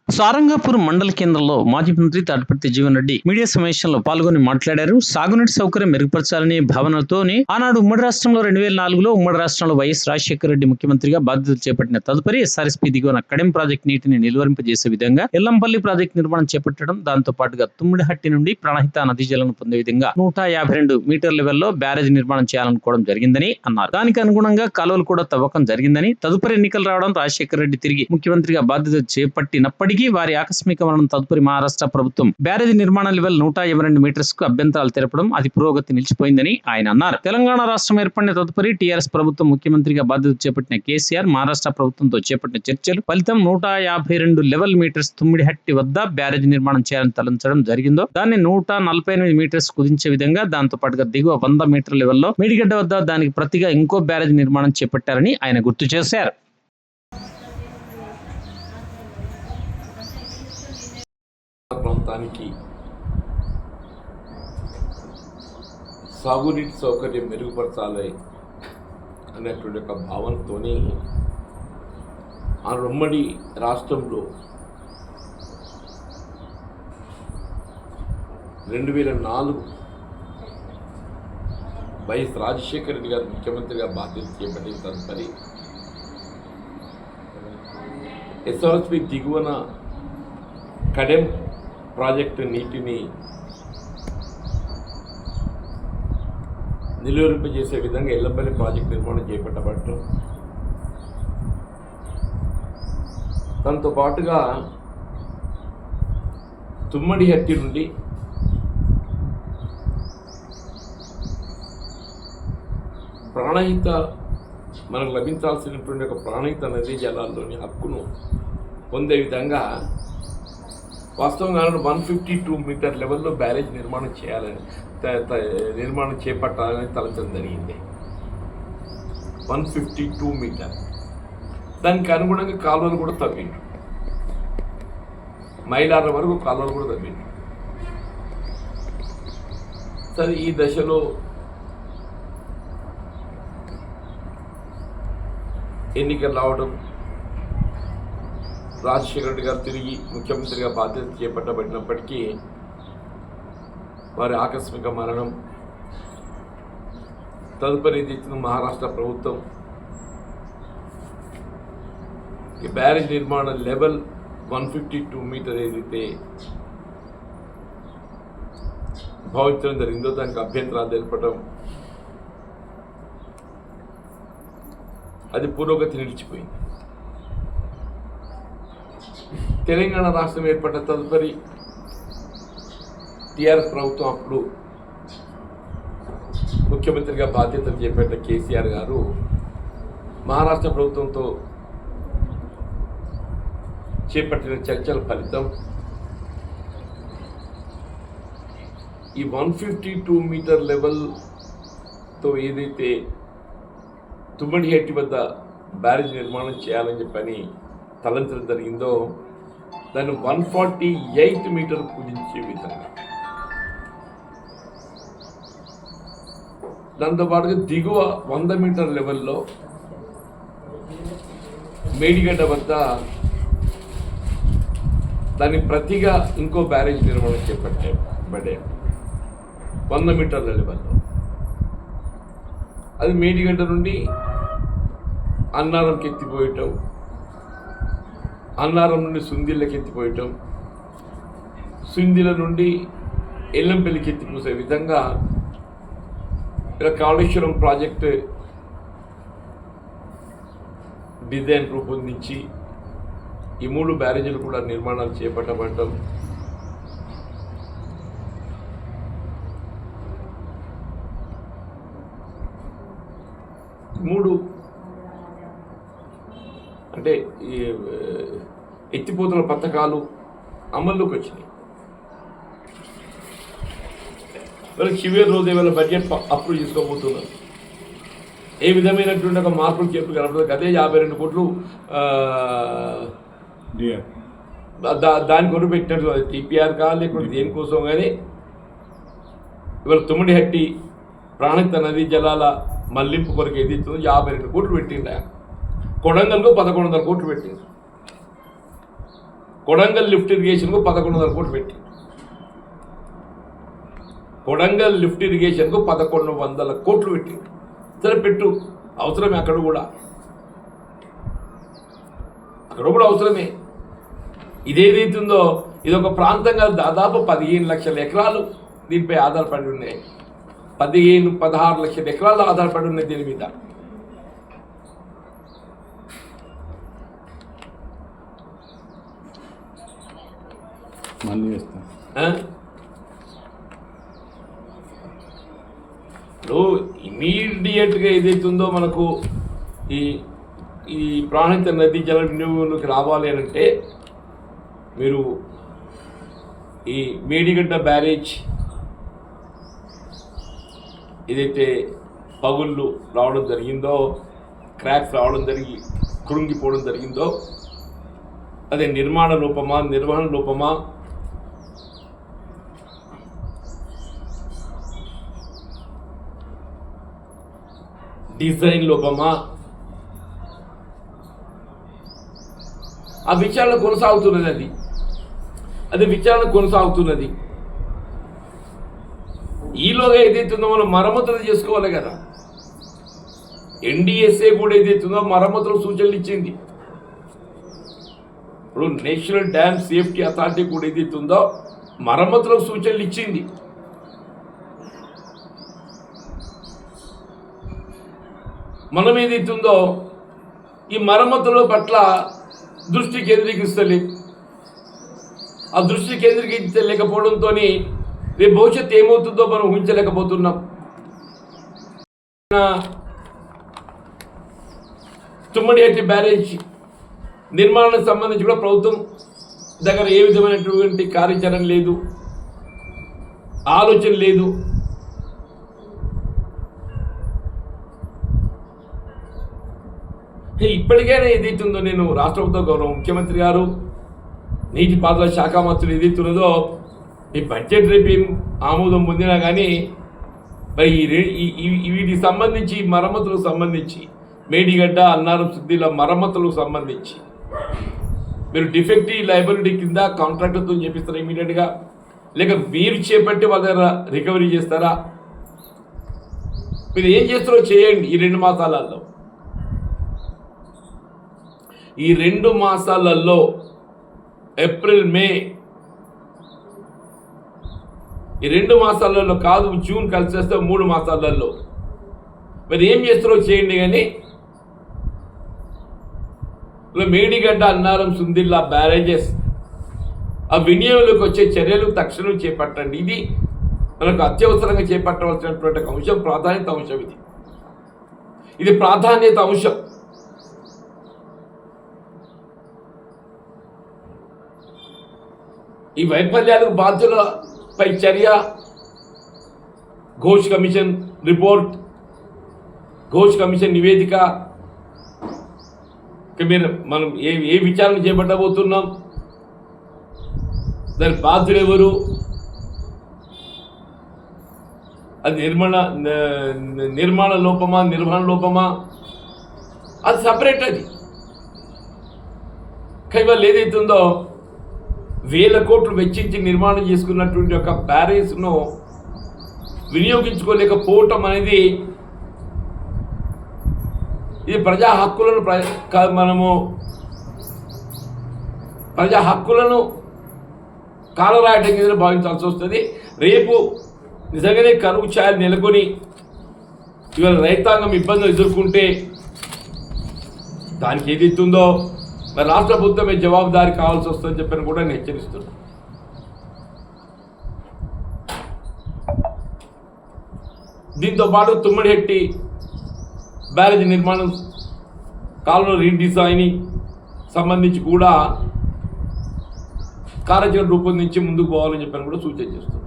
సారంగాపూర్ మండల కేంద్రంలో మాజీ మంత్రి తాడిపత్రి జీవన్ రెడ్డి మీడియా సమావేశంలో పాల్గొని మాట్లాడారు. సాగునీటి సౌకర్యం మెరుగుపరచాలని భావనతోనే ఆనాడు ఉమ్మడి రాష్ట్రంలో 2004లో ఉమ్మడి రాష్ట్రంలో వైఎస్ రాజశేఖర రెడ్డి ముఖ్యమంత్రిగా బాధ్యతలు చేపట్టిన తదుపరి ఎస్ఆర్ఎస్పీ దిగువన కడెం ప్రాజెక్టు నీటిని నిలువరింపజేసే విధంగా ఎల్లంపల్లి ప్రాజెక్టు నిర్మాణం చేపట్టడం, దాంతో పాటుగా తుమ్మిడిహట్టి నుండి ప్రాణహిత నదీ జలాలను పొందే విధంగా 152 మీటర్ లెవెల్లో బ్యారేజ్ నిర్మాణం చేయాలనుకోవడం జరిగిందని అన్నారు. దానికి అనుగుణంగా కాలువలు కూడా తవ్వకం జరిగిందని, తదుపరి ఎన్నికలు రావడం రాజశేఖర రెడ్డి తిరిగి ముఖ్యమంత్రిగా బాధ్యతలు చేపట్టినప్పటికీ వారి ఆకస్మిక మరణం తదుపరి మహారాష్ట్ర ప్రభుత్వం బ్యారేజ్ నిర్మాణ లెవెల్ 122 మీటర్స్ కు అభ్యంతరాలు తెలపడం అది పురోగతి నిలిచిపోయిందని ఆయన అన్నారు. తెలంగాణ రాష్ట్రం ఏర్పడిన తదుపరి టీఆర్ఎస్ ప్రభుత్వం ముఖ్యమంత్రిగా బాధ్యత చేపట్టిన కేసీఆర్ మహారాష్ట్ర ప్రభుత్వంతో చేపట్టిన చర్చలు ఫలితం 152 లెవెల్ మీటర్స్ తుమ్మిడిహట్టి వద్ద బ్యారేజ్ నిర్మాణం చేయాలని తలంచడం జరిగిందో దాన్ని 148 మీటర్స్ కుదించే విధంగా, దాంతో పాటుగా దిగువ 100 మీటర్ లెవెల్లో మేడిగడ్డ వద్ద దానికి ప్రతిగా ఇంకో బ్యారేజ్ నిర్మాణం చేపట్టారని ఆయన గుర్తు చేశారు. ప్రాంతానికి సాగునీటి సౌకర్యం మెరుగుపరచాలి అనేటువంటి ఒక భావనతోని ఆ ఉమ్మడి రాష్ట్రంలో 2004 వైఎస్ రాజశేఖర రెడ్డి గారు ముఖ్యమంత్రిగా బాధ్యత చేపట్టిన తదుపరి ఎస్ఆర్ఎస్పీ దిగువన కడెం ప్రాజెక్టు నీటిని నిలువరింపజేసే విధంగా ఎల్లంపల్లి ప్రాజెక్టు నిర్మాణం చేపట్టబడటం, దాంతో పాటుగా తుమ్మడిహట్టి నుండి ప్రాణహిత మనకు లభించాల్సినటువంటి ఒక ప్రాణహిత నదీ జలాల్లోని హక్కును పొందే విధంగా వాస్తవంగా 152 మీటర్ లెవెల్లో బ్యారేజ్ నిర్మాణం చేయాలని నిర్మాణం చేపట్టాలని తలచడం జరిగింది. 152 మీటర్. దానికి అనుగుణంగా కాలువలు కూడా తవ్విండు, మైలార్ల వరకు కాలువలు కూడా తవ్విండు. సరే, ఈ దశలో ఎన్నికలు రావడం, రాజశేఖర రెడ్డి గారు తిరిగి ముఖ్యమంత్రిగా బాధ్యత చేపట్టబడినప్పటికీ వారి ఆకస్మిక మరణం, తదుపరి తెచ్చిన మహారాష్ట్ర ప్రభుత్వం ఈ బ్యారేజ్ నిర్మాణ లెవెల్ 152 మీటర్ ఏదైతే భావించడం జరిగిందో దానికి అభ్యంతరాలు తెలపడం, అది పురోగతి నిలిచిపోయింది. తెలంగాణ రాష్ట్రం ఏర్పడిన తదుపరి టీఆర్ఎస్ ప్రభుత్వం అప్పుడు ముఖ్యమంత్రిగా బాధ్యతలు చేపట్టిన కేసీఆర్ గారు మహారాష్ట్ర ప్రభుత్వంతో చేపట్టిన చర్చల ఫలితం ఈ 152 మీటర్ లెవెల్తో ఏదైతే తుమ్మడిహట్టి వద్ద బ్యారేజ్ నిర్మాణం చేయాలని చెప్పని తలంచడం జరిగిందో దాన్ని 148 మీటర్ కుదించే విధంగా, దాంతోపాటుగా దిగువ 100 మీటర్ లెవెల్లో మేడిగడ్డ వద్ద దాని ప్రతిగా ఇంకో బ్యారేజ్ నిర్మాణం చేపట్టే 100 మీటర్ల లెవెల్లో. అది మేడిగడ్డ నుండి అన్నారంకి ఎత్తిపోయటం, అన్నారం నుండి సుందిళ్ళకి ఎత్తిపోయటం, సుందిల నుండి ఎల్లంపల్లికి ఎత్తిపోసే విధంగా ఇలా కాళేశ్వరం ప్రాజెక్టు డిజైన్ రూపొందించి ఈ 3 బ్యారేజీలు కూడా నిర్మాణాలు చేపట్టబడటం, అంటే ఈ ఎత్తిపోతున్న పథకాలు అమల్లోకి వచ్చినాయి. వాళ్ళకి చివరి రోజు ఏమైనా బడ్జెట్ అప్రూవ్ చేసుకోబోతున్నారు. ఏ విధమైనటువంటి ఒక మార్పులు చేపులు కనపడదు. అదే 52 కోట్లు దాని కొరకు పెట్టినట్టు, అది టీపీఆర్ కా లేకపోతే దేనికోసం. కానీ ఇవాళ తుమ్మిడిహట్టి ప్రాణహిత నదీ జలాల మళ్లింపు కొరకు ఏది ఇస్తుందో 52 కోట్లు పెట్టిండ. కొడంగల్కు 1100 కోట్లు పెట్టింది. కొడంగల్ లిఫ్ట్ ఇరిగేషన్కు 1100 కోట్లు పెట్టి, కొడంగల్ లిఫ్ట్ ఇరిగేషన్కు 1100 కోట్లు పెట్టి. సరే పెట్టు, అవసరమే అక్కడ కూడా అవసరమే. ఇదేదైతుందో ఇది ఒక ప్రాంతంగా దాదాపు 15 లక్షల ఎకరాలు దీనిపై ఆధారపడి ఉన్నాయి. 15-16 లక్షల ఎకరాలు ఆధారపడి ఉన్నాయి దీని మీద. ఇప్పుడు ఇమీడియట్గా ఏదైతుందో మనకు ఈ ప్రాణహిత నదీ జల వినియోగంలోకి రావాలి అని అంటే మీరు ఈ మేడిగడ్డ బ్యారేజ్ ఏదైతే పగుళ్ళు రావడం జరిగిందో, క్రాక్స్ రావడం జరిగి కృంగిపోవడం జరిగిందో, అదే నిర్మాణ లోపమా, నిర్వహణ లోపమా, డిజైన్ లోపమా, ఆ విచారణ కొనసాగుతున్నది. అది విచారణ కొనసాగుతున్నది. ఈలోగా ఏదైతుందో మనం మరమ్మతులు చేసుకోవాలి కదా. NDSA కూడా ఏదైతుందో మరమ్మతులు సూచనలు ఇచ్చింది. ఇప్పుడు నేషనల్ డ్యామ్ సేఫ్టీ అథారిటీ కూడా ఏదైతుందో మరమ్మతులకు సూచనలు ఇచ్చింది. మనం ఏదైతుందో ఈ మరమ్మతుల పట్ల దృష్టి కేంద్రీకరిస్తలేదు. ఆ దృష్టి కేంద్రీకరించలేకపోవడంతో రేపు భవిష్యత్తు ఏమవుతుందో మనం ఊహించలేకపోతున్నాం. తుమ్మడిహట్టి బ్యారేజ్ నిర్మాణానికి సంబంధించి కూడా ప్రభుత్వం దగ్గర ఏ విధమైనటువంటి కార్యాచరణ లేదు, ఆలోచన లేదు. ఇప్పటికైనా ఏదైతుందో నేను రాష్ట్ర ప్రభుత్వ గౌరవ ముఖ్యమంత్రి గారు, నీటిపారుదల శాఖ మంత్రులు ఏదైతున్నదో ఈ బడ్జెట్ రేపు ఏం ఆమోదం పొందినా కానీ మరి వీటికి సంబంధించి మరమ్మతులకు సంబంధించి మేడిగడ్డ, అన్నారం, సిద్దిల మరమ్మతులకు సంబంధించి మీరు డిఫెక్టివ్ లయబిలిటీ కింద కాంట్రాక్టర్తో చేపిస్తారా ఇమీడియట్గా, లేక మీరు చేపట్టి వాళ్ళ దగ్గర రికవరీ చేస్తారా? మీరు ఏం చేస్తారో చేయండి. ఈ 2 మాసాలలో, ఈ 2 మాసాలలో ఏప్రిల్, మే, ఈ 2 మాసాలలో కాదు, జూన్ కలిసి వస్తే 3 మాసాలలో మరి ఏం చేస్తారో చేయండి. కానీ మేడిగడ్డ, అన్నారం, సుందిల్లా బ్యారేజెస్ ఆ వినియోగంలోకి వచ్చే చర్యలు తక్షణం చేపట్టండి. ఇది మనకు అత్యవసరంగా చేపట్టవలసినటువంటి అంశం, ప్రాధాన్యత అంశం. ఇది ప్రాధాన్యత అంశం. ఈ వైఫల్యాలకు బాధ్యులపై చర్య, Ghosh commission report, Ghosh commission నివేదిక, మనం ఏ విచారణ చేపట్టబోతున్నాం, దాని బాధ్యులు ఎవరు, అది నిర్మాణ లోపమా, నిర్వహణ లోపమా, అది సపరేట్. అది కైవల్ ఏదైతుందో 1000 కోట్లు వెచ్చించి నిర్మాణం చేసుకున్నటువంటి ఒక బ్యారేజ్ను వినియోగించుకోలేకపోవటం అనేది ఇది ప్రజా హక్కులను కాలరాయటం కింద భావించాల్సి వస్తుంది. రేపు నిజంగానే కరువు ఛాయలు నెలకొని ఇవాళ రైతాంగం ఇబ్బందులు ఎదుర్కొంటే దానికి ఏదైతుందో మరి రాష్ట్ర ప్రభుత్వమే జవాబుదారీ కావాల్సి వస్తుందని చెప్పని కూడా నేను హెచ్చరిస్తున్నాను. దీంతో పాటు తుమ్మడిహట్టి బ్యారేజ్ నిర్మాణం, కాలువల రీడిజైనింగ్ సంబంధించి కూడా కార్యాచరణ రూపొందించి ముందుకు పోవాలని చెప్పని కూడా సూచన చేస్తున్నాను.